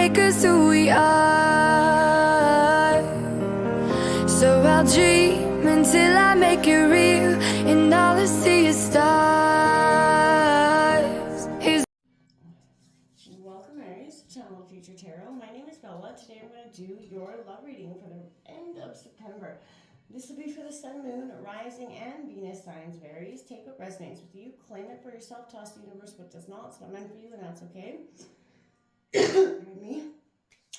make us who we are. So I'll dream until I make it real, and all I see is stars. Welcome, Aries, to Channel Future Tarot. My name is Bella. Today I'm going to do your love reading for the end of September. This will be for the Sun, Moon, Rising, and Venus signs of Aries. Take what resonates with you, claim it for yourself, toss the universe what does not. It's not meant for you, and that's okay. Pardon me.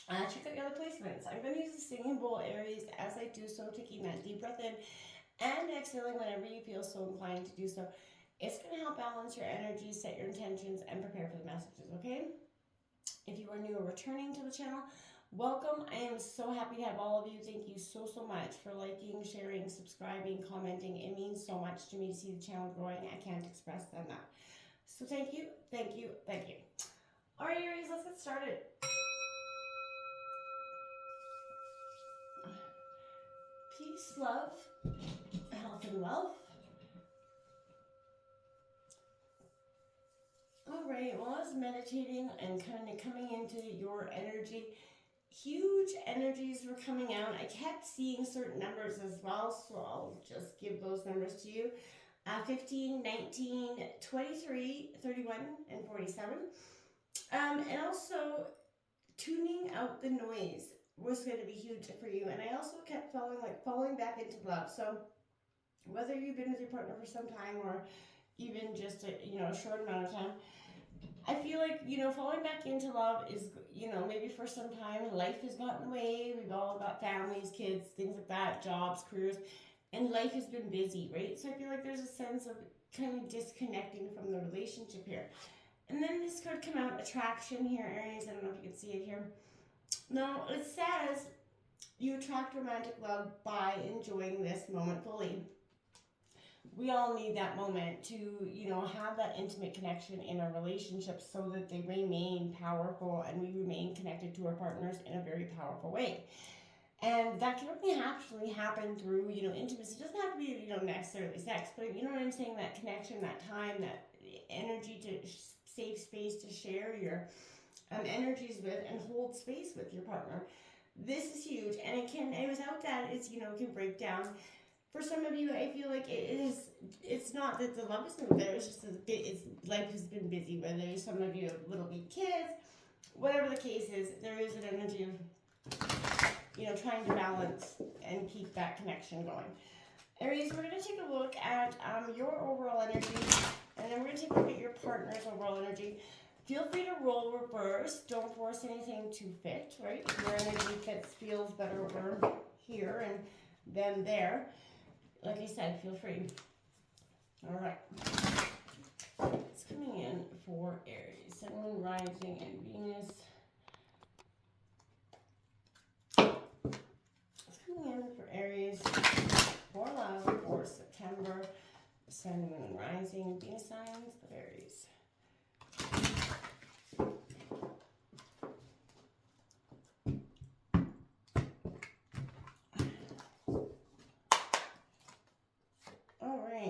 Check out the other placements. I'm going to use the singing bowl, Aries, as I do so, taking that deep breath in and exhaling whenever you feel so inclined to do so. It's going to help balance your energy, set your intentions, and prepare for the messages, okay? If you are new or returning to the channel, welcome. I am so happy to have all of you. Thank you so much for liking, sharing, subscribing, commenting. It means so much to me to see the channel growing. I can't express that enough. So thank you, thank you, thank you. All right, Aries, let's get started. Peace, love, health, and wealth. All right, well, I was meditating and kind of coming into your energy. Huge energies were coming out. I kept seeing certain numbers as well, so I'll just give those numbers to you. 15, 19, 23, 31, and 47. And also, tuning out the noise was going to be huge for you. And I also kept falling back into love. So whether you've been with your partner for some time or even just a short amount of time, I feel like, falling back into love is, maybe for some time life has gotten in the way. We've all got families, kids, things like that, jobs, careers, and life has been busy, right? So I feel like there's a sense of kind of disconnecting from the relationship here. And then this could come out, attraction here, Aries. I don't know if you can see it here. No, it says you attract romantic love by enjoying this moment fully. We all need that moment to, have that intimate connection in our relationships so that they remain powerful and we remain connected to our partners in a very powerful way. And that can only actually happen through, intimacy. It doesn't have to be, necessarily sex, but you know what I'm saying? That connection, that time, that energy to safe space to share your energies with and hold space with your partner. This is huge, and without that, it can break down. For some of you, I feel like it's not that the love isn't there, it's just life has been busy, whether some of you have little wee kids, whatever the case is, there is an energy of, trying to balance and keep that connection going. Aries, we're going to take a look at your overall energy, and then we're going to take a look at your partner's overall energy. Feel free to roll reverse. Don't force anything to fit, right? If your energy feels better over here and then there. Like I said, feel free. All right. It's coming in for Aries. Sun, Moon, Rising, and Venus. It's coming in for Aries. For love for September. Sun, Moon, Rising, Venus signs of Aries.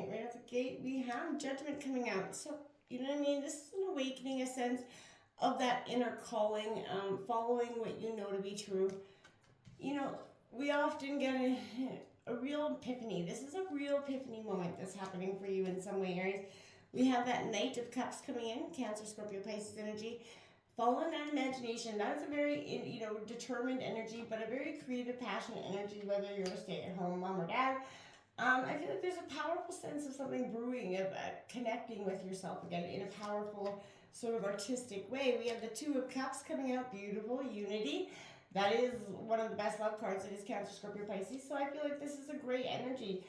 Right out the gate, we have Judgment coming out. So, you know what I mean? This is an awakening, a sense of that inner calling, following what you know to be true. We often get a real epiphany. This is a real epiphany moment that's happening for you in some way, Aries. We have that Knight of Cups coming in, Cancer, Scorpio, Pisces energy. Following that imagination, that is a very, determined energy, but a very creative, passionate energy, whether you're a stay-at-home mom or dad. I feel like there's a powerful sense of something brewing, of connecting with yourself again in a powerful, sort of artistic way. We have the Two of Cups coming out, beautiful, unity. That is one of the best love cards. It is Cancer, Scorpio, Pisces. So I feel like this is a great energy.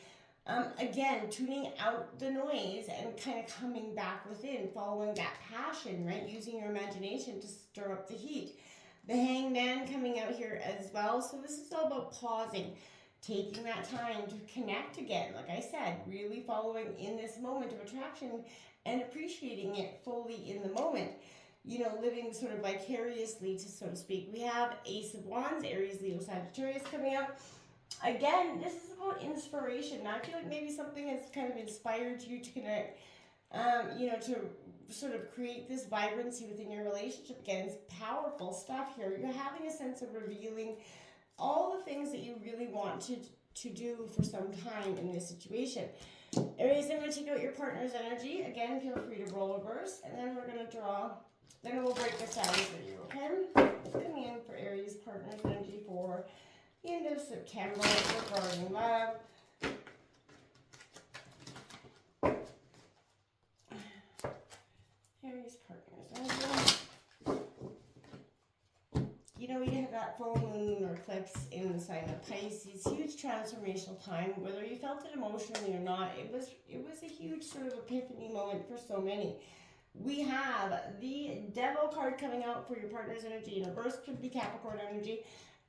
Again, tuning out the noise and kind of coming back within, following that passion, right? Using your imagination to stir up the heat. The Hangman coming out here as well. So this is all about pausing, taking that time to connect again. Like I said, really following in this moment of attraction and appreciating it fully in the moment. Living sort of vicariously, so to speak. We have Ace of Wands, Aries, Leo, Sagittarius coming out. Again, this is about inspiration. Now, I feel like maybe something has kind of inspired you to connect, to sort of create this vibrancy within your relationship. Again, it's powerful stuff here. You're having a sense of revealing all the things that you really want to do for some time in this situation. Aries, I'm going to take out your partner's energy. Again, feel free to roll reverse, and then we're going to draw, then we'll break this down for you, okay? Coming in for Aries partner's energy for the end of September regarding love. Aries partners energy. You know, we have that full moon or eclipse in the sign of Pisces. Huge transformational time. Whether you felt it emotionally or not, it was a huge sort of epiphany moment for so many. We have the Devil card coming out for your partner's energy in reverse. Could be Capricorn energy.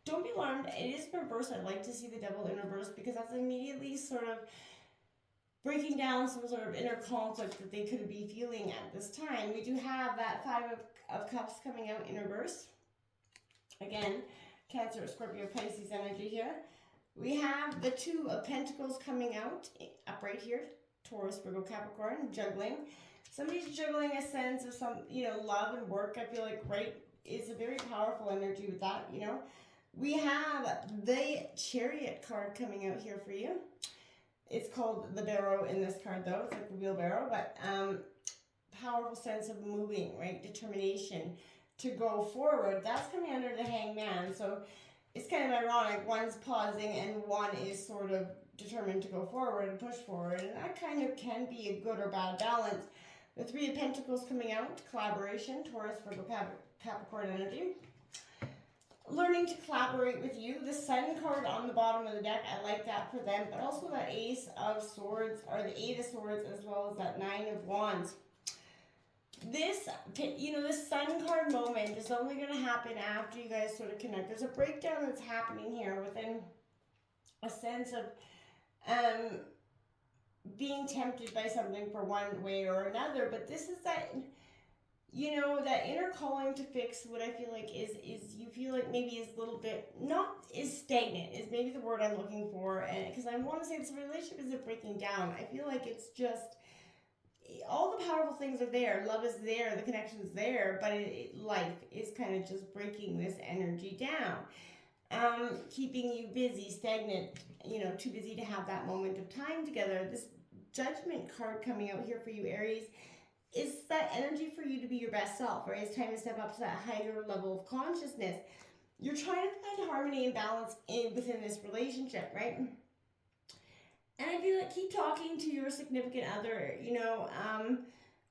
Don't be alarmed. It is reverse. I like to see the Devil in reverse because that's immediately sort of breaking down some sort of inner conflict that they could be feeling at this time. We do have that Five of Cups coming out in reverse. Again, Cancer, Scorpio, Pisces energy here. We have the Two of Pentacles coming out upright here. Taurus, Virgo, Capricorn, juggling. Somebody's juggling a sense of some, love and work. I feel like, right, is a very powerful energy with that, We have the Chariot card coming out here for you. It's called the Barrow in this card, though. It's like the wheelbarrow, but powerful sense of moving, right? Determination to go forward. That's coming under the Hangman, so it's kind of ironic. One's pausing and one is sort of determined to go forward and push forward, and that kind of can be a good or bad balance. The Three of Pentacles coming out, collaboration, Taurus, Virgo, Capricorn energy. Learning to collaborate with you. The Sun card on the bottom of the deck, I like that for them, but also that Ace of Swords, or the Eight of Swords, as well as that Nine of Wands. This, this Sun card moment is only going to happen after you guys sort of connect. There's a breakdown that's happening here within a sense of being tempted by something for one way or another, but this is that, that inner calling to fix what I feel like is you feel like maybe is a little bit, not is stagnant, is maybe the word I'm looking for, and because I want to say this relationship isn't breaking down. I feel like it's just, all the powerful things are there, love is there, the connection's there, but life is kind of just breaking this energy down, keeping you busy, stagnant, too busy to have that moment of time together. This Judgment card coming out here for you, Aries, is that energy for you to be your best self, right? It's time to step up to that higher level of consciousness. You're trying to find harmony and balance within this relationship, right? And I feel like keep talking to your significant other,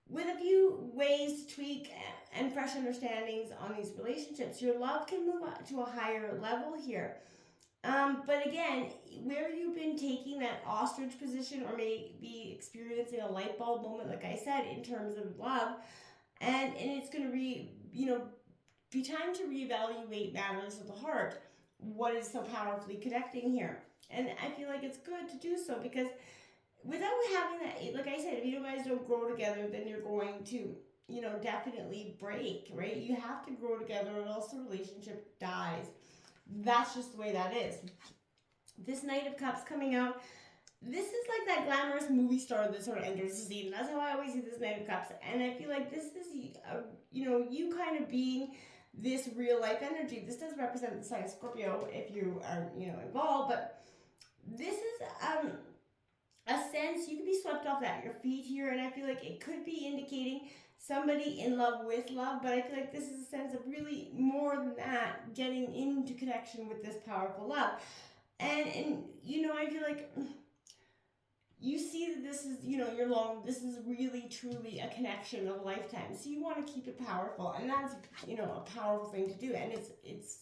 with a few ways to tweak and fresh understandings on these relationships. Your love can move up to a higher level here. But again, where you've been taking that ostrich position or maybe experiencing a light bulb moment, like I said, in terms of love, and it's going to be time to reevaluate matters of the heart. What is so powerfully connecting here? And I feel like it's good to do so because without having that, like I said, if you guys don't grow together, then you're going to, definitely break, right? You have to grow together or else the relationship dies. That's just the way that is. This Knight of Cups coming out, this is like that glamorous movie star that sort of enters the scene. That's how I always see this Knight of Cups. And I feel like this is, you kind of being this real life energy. This does represent the sign of Scorpio if you are, involved. But this is a sense you could be swept off at your feet here. And I feel like it could be indicating somebody in love with love, but I feel like this is a sense of really more than that, getting into connection with this powerful love. And I feel like you see that this is, this is really truly a connection of a lifetime. So you want to keep it powerful, and that's, a powerful thing to do. And it's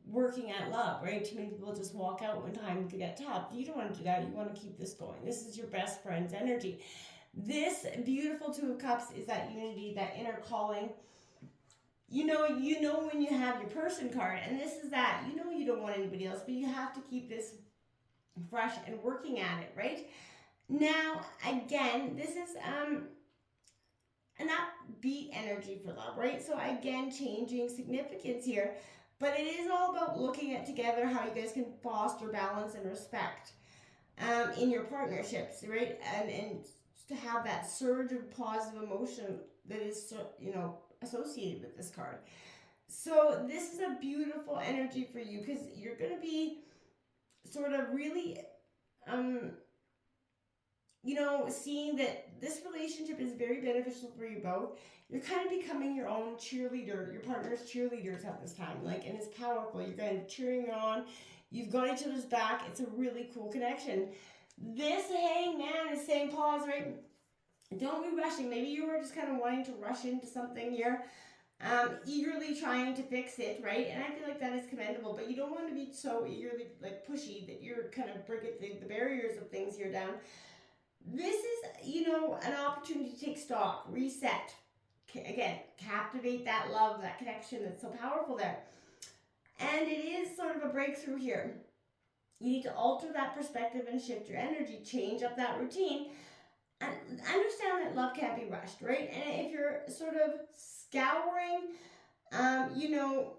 working at love, right? Too many people just walk out when times get tough. You don't want to do that. You want to keep this going. This is your best friend's energy. This beautiful Two of Cups is that unity, that inner calling. You know when you have your person card, and this is that, you don't want anybody else, but you have to keep this fresh and working at it, right? Now, again, this is an upbeat energy for love, right? So again, changing significance here, but it is all about looking at together how you guys can foster balance and respect in your partnerships, right? And to have that surge of positive emotion that is, you know, associated with this card. So this is a beautiful energy for you because you're going to be sort of really, you know, seeing that this relationship is very beneficial for you both. You're kind of becoming your own cheerleader, your partner's cheerleaders at this time. Like, and it's powerful. You're kind of cheering on. You've got each other's back. It's a really cool connection. This hangman is saying pause, right? Don't be rushing. Maybe you were just kind of wanting to rush into something here, eagerly trying to fix it, right? And I feel like that is commendable, but you don't want to be so eagerly, like, pushy that you're kind of breaking the barriers of things here down. This is, you know, an opportunity to take stock, reset, again, captivate that love, that connection that's so powerful there. And it is sort of a breakthrough here. You need to alter that perspective and shift your energy, change up that routine, and understand that love can't be rushed, right? And if you're sort of scouring, you know,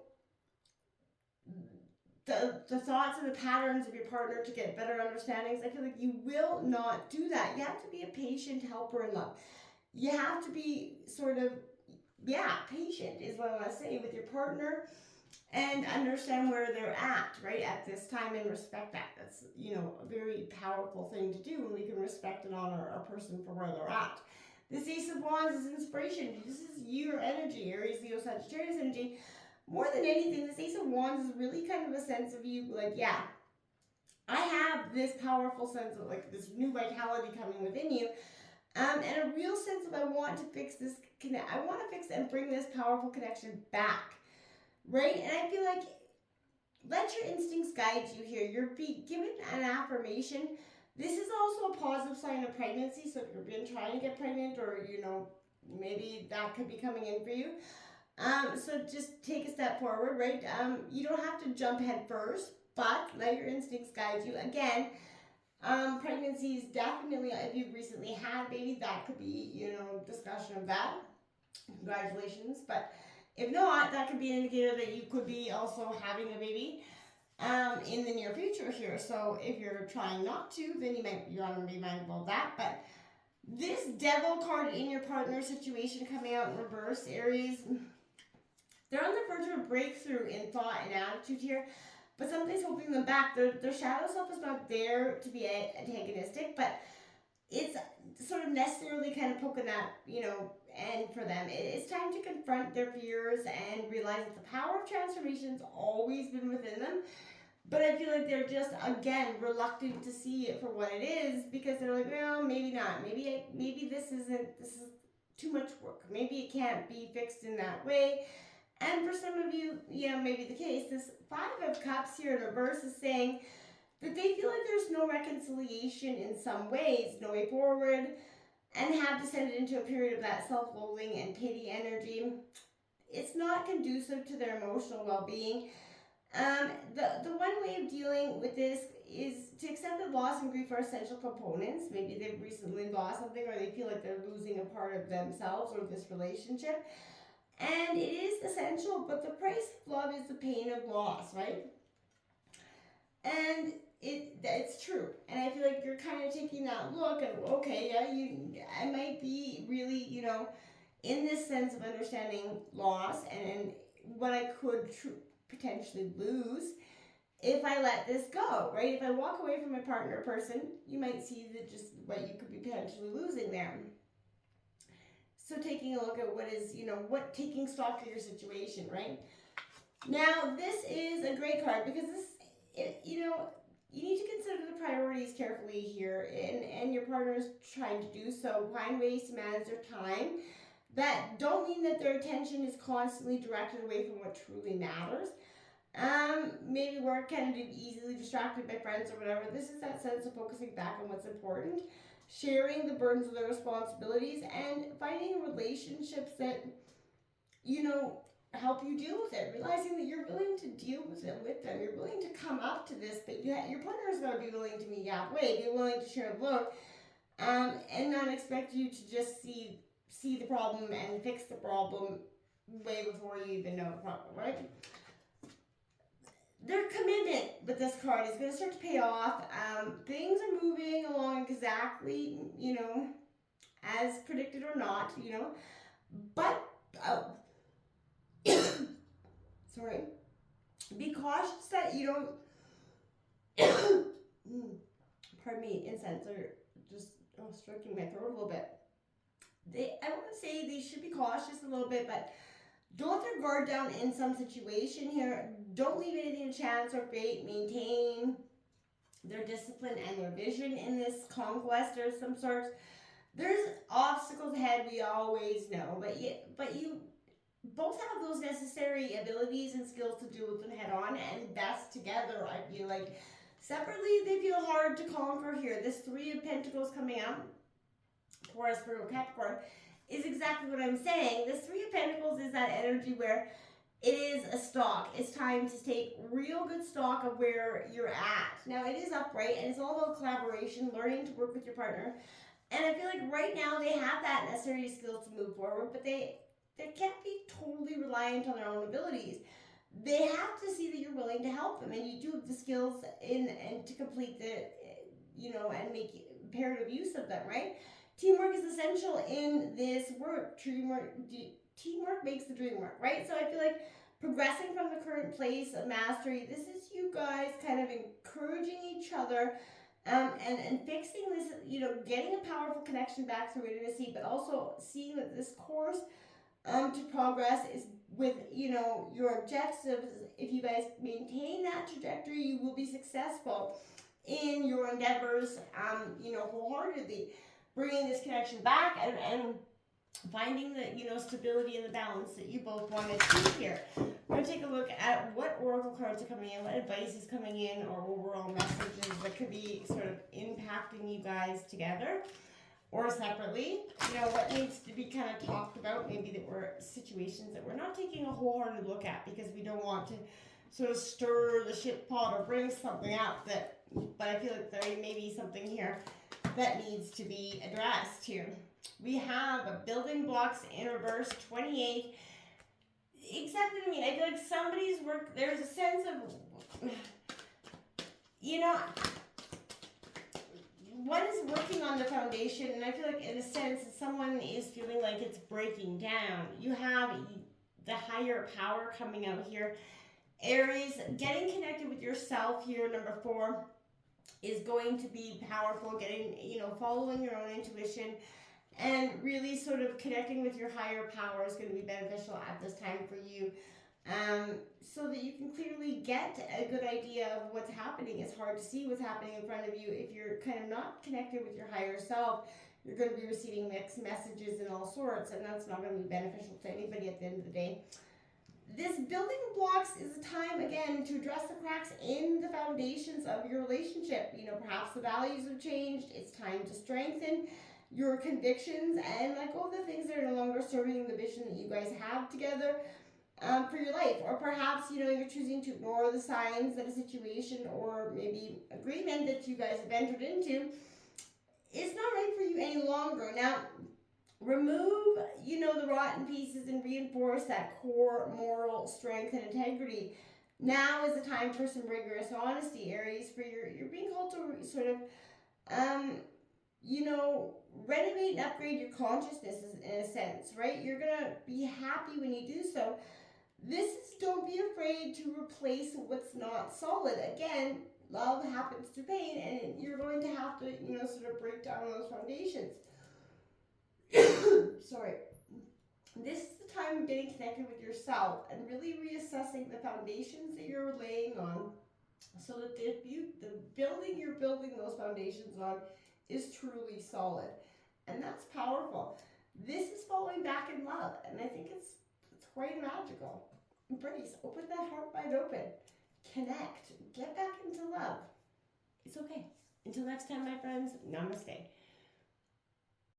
the thoughts and the patterns of your partner to get better understandings, I feel like you will not do that. You have to be a patient helper in love. You have to be sort of, patient is what I want to say with your partner and understand where they're at, right, at this time and respect that. That's, you know, a very powerful thing to do when we can respect and honor our person for where they're at. This Ace of Wands is inspiration. This is your energy, Aries, Leo, Sagittarius energy. More than anything, this Ace of Wands is really kind of a sense of you, like, yeah, I have this powerful sense of, like, this new vitality coming within you, and a real sense of I want to fix this, I want to fix and bring this powerful connection back, right? And I feel like let your instincts guide you here. You're being given an affirmation. This is also a positive sign of pregnancy, so if you've been trying to get pregnant or, you know, maybe that could be coming in for you. So just take a step forward, right? You don't have to jump head first, but let your instincts guide you. Again, pregnancy is definitely, if you've recently had a baby, that could be, you know, discussion of that. Congratulations. But if not, that could be an indicator that you could be also having a baby in the near future here. So if you're trying not to, then you want to be mindful of that. But this Devil card in your partner situation coming out in reverse, Aries, they're on the verge of a breakthrough in thought and attitude here, but something's holding them back. Their shadow self is not there to be antagonistic, but it's sort of necessarily kind of poking that, you know, end for them. It's time to confront their fears and realize that the power of transformation's always been within them. But I feel like they're just, again, reluctant to see it for what it is because they're like, well, maybe not. Maybe this is too much work. Maybe it can't be fixed in that way. And for some of you, yeah, maybe the case. This Five of Cups here in reverse is saying that they feel like there's no reconciliation in some ways, no way forward, and have descended into a period of that self-loathing and pity energy. It's not conducive to their emotional well-being. The one way of dealing with this is to accept that loss and grief are essential components. Maybe they've recently lost something or they feel like they're losing a part of themselves or this relationship. And it is essential, but the price of love is the pain of loss, right? And it's true. And I feel like you're kind of taking that look at, okay, yeah, I might be really, you know, in this sense of understanding loss and what I could potentially lose if I let this go, right? If I walk away from my partner person, you might see that just what you could be potentially losing there. So taking a look at what is, you know, taking stock of your situation, right? Now, this is a great card because you know, you need to consider the priorities carefully here, and your partner is trying to do so. Find ways to manage their time that don't mean that their attention is constantly directed away from what truly matters. Maybe work can be easily distracted by friends or whatever. This is that sense of focusing back on what's important, sharing the burdens of their responsibilities, and finding relationships that, you know, help you deal with it. Realizing that you're willing to deal with it with them. You're willing to come up to this, but your partner's got to be willing to meet you halfway, be willing to share the load, and not expect you to just see the problem and fix the problem way before you even know the problem, right? Their commitment with this card is going to start to pay off. Things are moving along exactly, you know, as predicted or not, but sorry, be cautious that you don't pardon me, incense or just stroking my throat a little bit. I want to say they should be cautious a little bit, but don't let their guard down in some situation here. Don't leave anything to chance or fate. Maintain their discipline and their vision in this conquest of some sorts. There's obstacles ahead, we always know, but you both have those necessary abilities and skills to deal with them head on, and best together. I feel like separately they feel hard to conquer here. This Three of Pentacles coming out, Taurus, Virgo, Capricorn, is exactly what I'm saying. This Three of Pentacles is that energy where it is a stock. It's time to take real good stock of where you're at. Now, it is upright, and it's all about collaboration, learning to work with your partner. And I feel like right now they have that necessary skills to move forward, but they can't be totally reliant on their own abilities. They have to see that you're willing to help them, and you do have the skills and to complete and make imperative use of them, right? Teamwork is essential in this work. Teamwork makes the dream work, right? So I feel like progressing from the current place of mastery, this is you guys kind of encouraging each other and fixing this, getting a powerful connection back through intimacy, but also seeing that this course to progress is with, your objectives. If you guys maintain that trajectory, you will be successful in your endeavors, wholeheartedly. Bringing this connection back and finding the, stability and the balance that you both want to achieve here. We're going to take a look at what oracle cards are coming in, what advice is coming in, or overall messages that could be sort of impacting you guys together or separately. What needs to be kind of talked about, maybe that were situations that we're not taking a wholehearted look at because we don't want to sort of stir the shit pot or bring something up but I feel like there may be something here that needs to be addressed here. We have building blocks in reverse, 28. Exactly what I mean. I feel like somebody's work, there's a sense of, one is working on the foundation, and I feel like in a sense someone is feeling like it's breaking down. You have the higher power coming out here. Aries, getting connected with yourself here, number 4, is going to be powerful. Getting, following your own intuition and really sort of connecting with your higher power is going to be beneficial at this time for you, so that you can clearly get a good idea of what's happening. It's hard to see what's happening in front of you if you're kind of not connected with your higher self. You're going to be receiving mixed messages and all sorts, and that's not going to be beneficial to anybody at the end of the day. This building blocks is a time, again, to address the cracks in the foundations of your relationship. Perhaps the values have changed. It's time to strengthen your convictions and let go of the things that are no longer serving the vision that you guys have together for your life. Or perhaps, you're choosing to ignore the signs that a situation or maybe agreement that you guys have entered into is not right for you any longer. Now, remove, the rotten pieces and reinforce that core moral strength and integrity. Now is the time for some rigorous honesty, Aries, for you're being called to sort of, renovate and upgrade your consciousness in a sense, right? You're going to be happy when you do so. This is, don't be afraid to replace what's not solid. Again, love happens through pain, and you're going to have to, sort of break down those foundations. Sorry. This is the time of getting connected with yourself and really reassessing the foundations that you're laying on, so that the building you're building those foundations on is truly solid. And that's powerful. This is falling back in love, and I think it's quite magical. Embrace, open that heart wide open. Connect, get back into love. It's okay. Until next time, my friends, namaste.